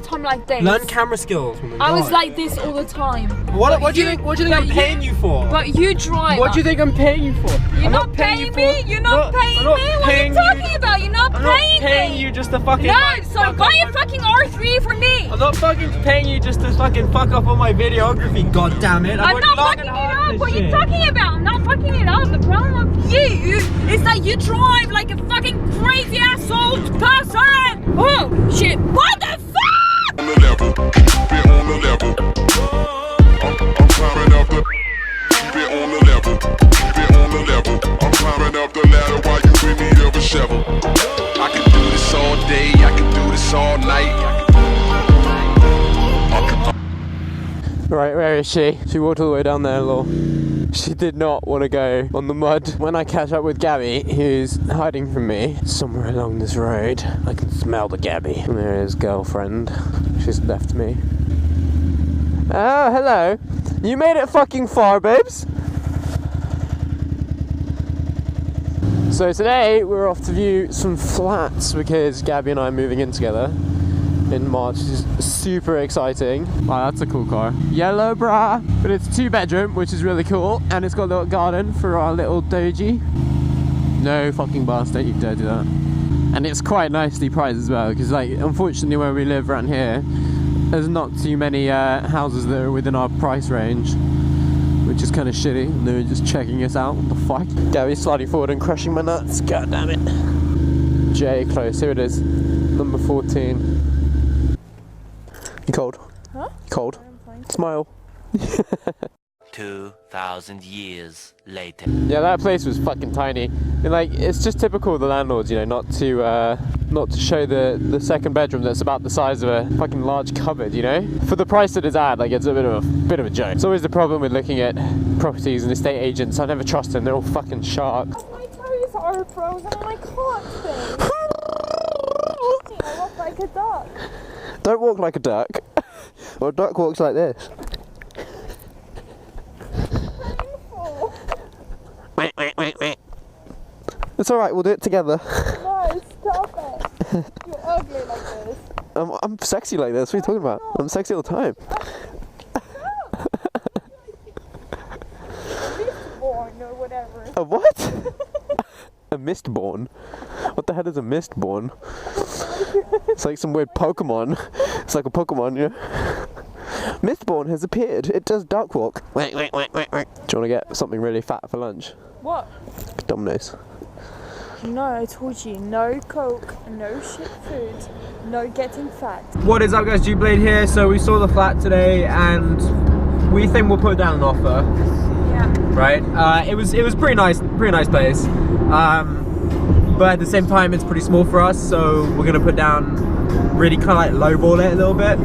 the time like this. Learn camera skills. I was like this all the time. What do you think I'm paying you for? But you drive. What do you think I'm paying you for? You're not paying me. You're not paying me. What are you talking about? You're not paying me. I'm not paying you just to fucking. No, so buy a fucking R3 for me. I'm not fucking paying you just to fucking fuck up on my videography. God damn it! I'm not fucking it up. What are you talking about? I'm not fucking it up. The problem with you is that you drive like a fucking crazy asshole person. Oh shit! What the fuck? On the level, keep it on the level. I'm climbing up the. Keep it on the level, keep it on the level. I'm climbing up the ladder while you in need of a shovel. I can do this all day, I can do this all night. Right, where is she? She walked all the way down there, lol. She did not want to go on the mud. When I catch up with Gabby, who's hiding from me somewhere along this road, I can smell the Gabby. And there is girlfriend. She's left me. Oh, hello. You made it fucking far, babes. So today we're off to view some flats because Gabby and I are moving in together in March. This is super exciting. Wow, that's a cool car. Yellow, brah. But it's 2-bedroom, which is really cool, and it's got a little garden for our little doji. No fucking bastard, don't you dare do that. And it's quite nicely priced as well, because like, unfortunately where we live around here, there's not too many houses that are within our price range, which is kind of shitty. And they're just checking us out. What the fuck? Gabby's sliding forward and crushing my nuts. God damn it. J close. Here it is. Number 14. You cold? Huh? Cold? Smile. 2,000 years later. Yeah, that place was fucking tiny. And like, it's just typical of the landlords, you know, not to show the second bedroom that's about the size of a fucking large cupboard, you know? For the price that it's at, like, it's a bit of a joke. It's always the problem with looking at properties and estate agents. I never trust them. They're all fucking sharks. My toes are frozen and I can't think. I walk like a duck. Don't walk like a duck. Or a duck walks like this. It's alright, we'll do it together. No, stop it. You're ugly like this. I'm sexy like this, what are you talking about? I'm sexy all the time. Mistborn or whatever. A what? A mistborn? What the hell is a mistborn? It's like some weird Pokemon. It's like a Pokemon, yeah? Mistborn has appeared. It does duck walk. Do you want to get something really fat for lunch? What? Domino's. No, I told you, no coke, no shit food, no getting fat. What is up, guys? G Blade here. So we saw the flat today and we think we'll put down an offer. Yeah. Right? It was pretty nice place. But at the same time it's pretty small for us, so we're gonna put down, really kind of like lowball it a little bit.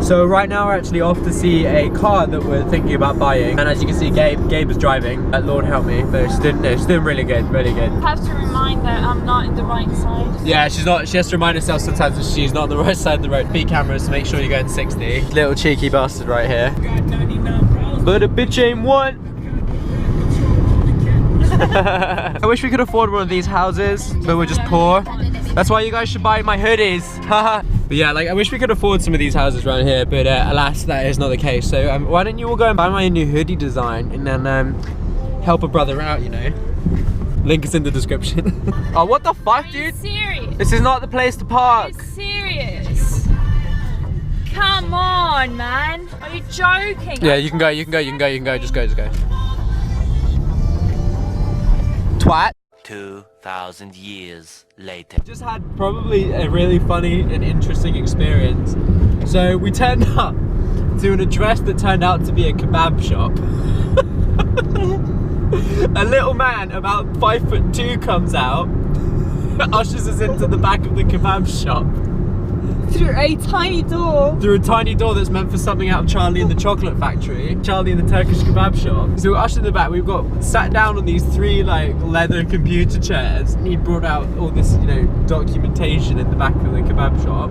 So right now we're actually off to see a car that we're thinking about buying, and as you can see, Gabe is driving. Lord help me, but she's doing really good, really good. I have to remind that I'm not in the right side. Yeah, she's not. She has to remind herself sometimes that she's not on the right side of the road. Speed cameras to make sure you're going 60. Little cheeky bastard right here. But a bitch ain't one. I wish we could afford one of these houses, but we're just poor. That's why you guys should buy my hoodies. But yeah, like, I wish we could afford some of these houses around here, but alas, that is not the case. So why don't you all go and buy my new hoodie design and then help a brother out, you know? Link is in the description. Oh, what the fuck, dude? Are you serious? This is not the place to park. Are you serious? Come on, man. Are you joking? Yeah, you can go, just go. Twat. 2,000 years later. Just had probably a really funny and interesting experience. So we turned up to an address that turned out to be a kebab shop. A little man about 5'2" comes out, ushers us into the back of the kebab shop. Through a tiny door. Through a tiny door that's meant for something out of Charlie and the Chocolate Factory. Charlie and the Turkish kebab shop. So we're ushered in the back. We've got sat down on these 3 like leather computer chairs. And he brought out all this, you know, documentation in the back of the kebab shop.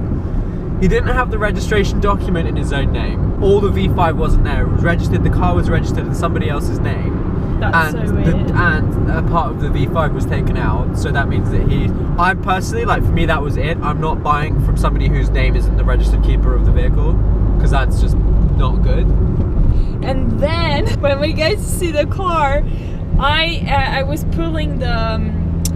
He didn't have the registration document in his own name. All the V5 wasn't there. It was registered, the car was registered in somebody else's name. That's so weird. And a part of the V5 was taken out, so that means that I personally, like, for me that was it. I'm not buying from somebody whose name isn't the registered keeper of the vehicle, because that's just not good. And then when we go to see the car, I was pulling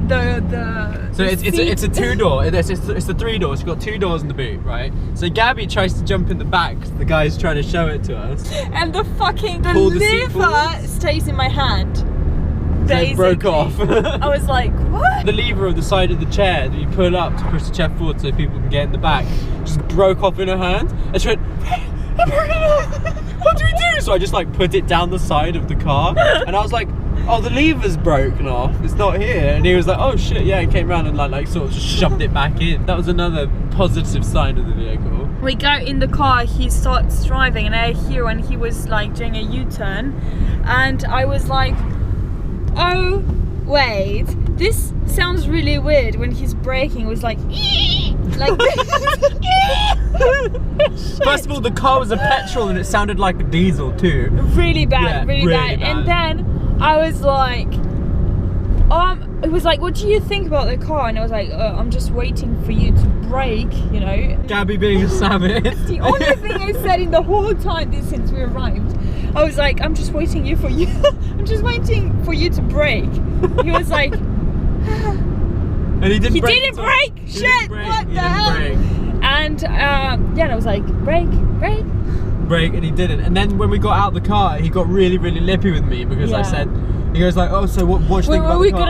so it's a two-door. It's a three-door. It's got 2 doors in the boot, right? So Gabby tries to jump in the back. The guy's trying to show it to us. and the Pull the seat lever forward. stays in my hand. So it broke off. I was like, what? The lever of the side of the chair that you pull up to push the chair forward so people can get in the back just broke off in her hand. And she went, I'm breaking it off. What do we do? So I just like put it down the side of the car, and I was like, oh, the lever's broken off, it's not here. And he was like, oh shit, yeah, and came around and like sort of just shoved it back in. That was another positive sign of the vehicle. We go in the car, he starts driving, and I hear when he was like doing a U-turn, and I was like, oh wait, this sounds really weird. When he's braking, it was like this. First of all, the car was a petrol and it sounded like a diesel too. Really bad, Yeah, really bad. And then I was like, it was like, what do you think about the car? And I was like, I'm just waiting for you to brake, you know. Gabby being a savage. The only thing I said in the whole time since we arrived, I was like, I'm just waiting for you to brake. He was like, and he didn't brake. He didn't brake. Shit, what the hell? Brake. And and I was like, brake. And he didn't. And then when we got out the car, he got really, really lippy with me because I said, he goes like, oh, so what do you think about the car?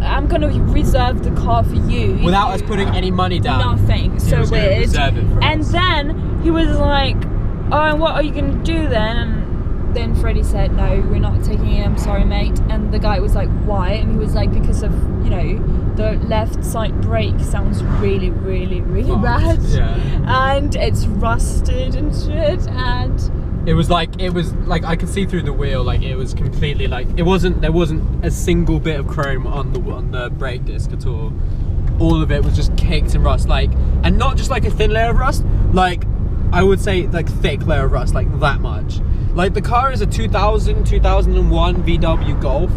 I'm gonna reserve the car for you. Without us putting any money down. Nothing. So weird. Reserve it for and us. then he was like, oh, and what are you gonna do then? And then Freddie said, no, we're not taking it, I'm sorry mate. And the guy was like, why? And he was like, because of, you know, the left side brake sounds really, really, really bad. Yeah. And it's rusted and shit, and it was like I could see through the wheel, like it was completely like there wasn't a single bit of chrome on the brake disc at all. All of it was just caked in rust, like, and not just like a thin layer of rust, like I would say like thick layer of rust, like that much. Like the car is a 2001 VW Golf,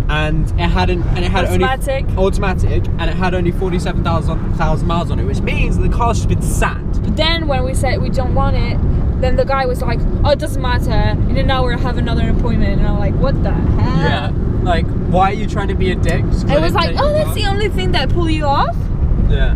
and it had automatic. Automatic, and it had only 47,000 miles on it, which means the car's just been sand. But then when we said we don't want it, then the guy was like, oh, it doesn't matter, in an hour I have another appointment. And I'm like, what the hell? Yeah, like, why are you trying to be a dick? I was like, oh, that's the only thing that pull you off? Yeah.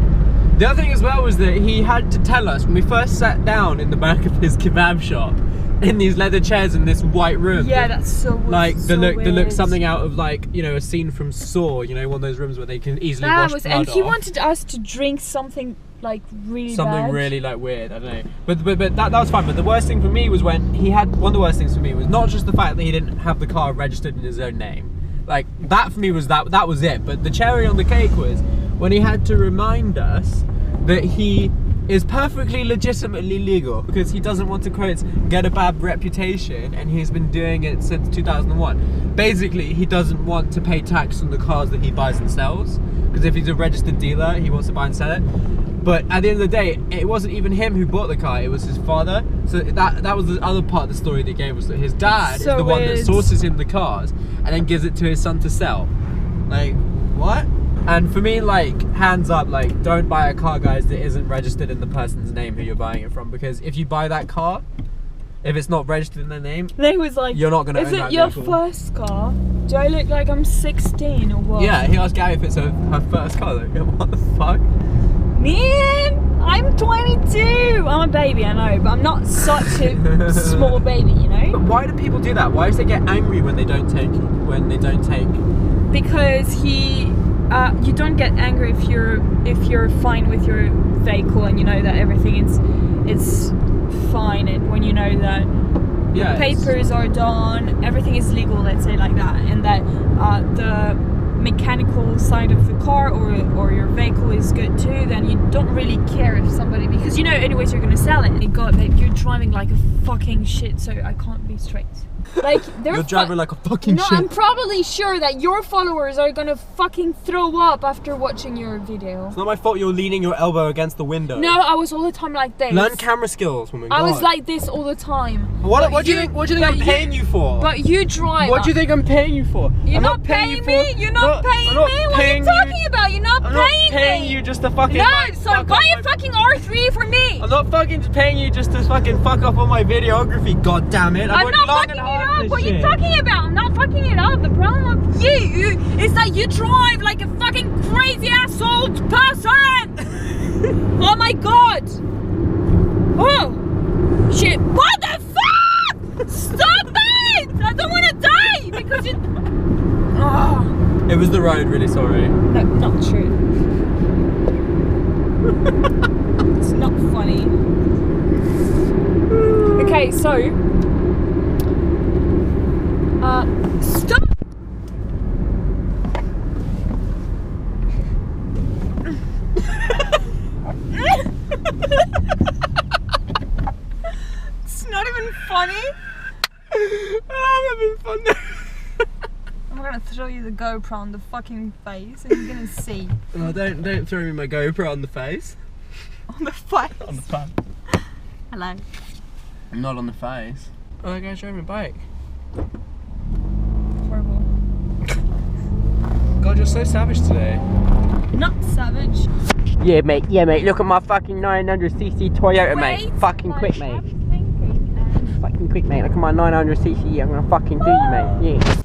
The other thing as well was that he had to tell us when we first sat down in the back of his kebab shop, in these leather chairs in this white room. Yeah, that's so weird. Like so they look weird. something out of, like, you know, a scene from Saw, you know, one of those rooms where they can easily wash blood and he off. wanted us to drink something like really Something bad. really like weird, I don't know. But that was fine. But the worst thing for me was when he had, one of the worst things for me was not just the fact that he didn't have the car registered in his own name. Like, that for me was that was it. But the cherry on the cake was when he had to remind us that he is perfectly legitimately legal because he doesn't want to, quote, get a bad reputation, and he's been doing it since 2001. Basically, he doesn't want to pay tax on the cars that he buys and sells, because if he's a registered dealer, he wants to buy and sell it. But at the end of the day, it wasn't even him who bought the car, it was his father. So that was the other part of the story they gave us, that his dad is the one that sources him the cars and then gives it to his son to sell. Like, what? And for me, like, hands up, like, don't buy a car, guys, that isn't registered in the person's name who you're buying it from, because if you buy that car, if it's not registered in their name, they was like, you're not gonna own is that it your vehicle. first car? Do I look like I'm 16 or what? Yeah, he asked Gabby if it's her first car, like, what the fuck? Man, I'm 22. I'm a baby, I know, but I'm not such a small baby, you know? But why do people do that? Why do they get angry when they don't take? Because you don't get angry if you're fine with your vehicle and you know that everything is fine, and when you know that papers are done, everything is legal, let's say like that, and that mechanical side of the car or your vehicle is good too, then you don't really care if somebody, because you know anyways you're gonna sell it. God, babe, you're driving like a fucking shit, so I can't be straight. Like You're driving like a fucking shit. I'm probably sure that your followers are gonna fucking throw up after watching your video. It's not my fault you're leaning your elbow against the window. No, I was all the time like this. Learn camera skills, woman. I was like this all the time. What do you think I'm paying you for? But you drive. What do you think I'm paying you for? You're not paying me? You're not paying me? What are you talking about? You're not paying me? I'm not paying you just to fucking... No, so buy a fucking R3 for me. I'm not fucking paying you just to fucking fuck up on my videography, god damn it. I'm not fucking it up. What are you talking about? I'm not fucking it up. The problem with you is that you drive like a fucking crazy ass old person. Oh my god. Oh shit. What the fuck? Stop it! I don't want to die because you... Oh. It was the road, really sorry. No, not true. It's not funny. Okay, so stop. It's not even funny. I'm having fun. I'm gonna throw you the GoPro on the fucking face and you're gonna see. Oh, don't throw me my GoPro on the face. On the face? On the face. Hello. Not on the face. Oh, that guy's driving a bike. Horrible. God, you're so savage today. Not savage. Yeah, mate. Look at my fucking 900cc Toyota, mate. Fucking quick, mate. Fucking quick, mate. Look at my 900cc. I'm gonna fucking do you, mate. Yeah.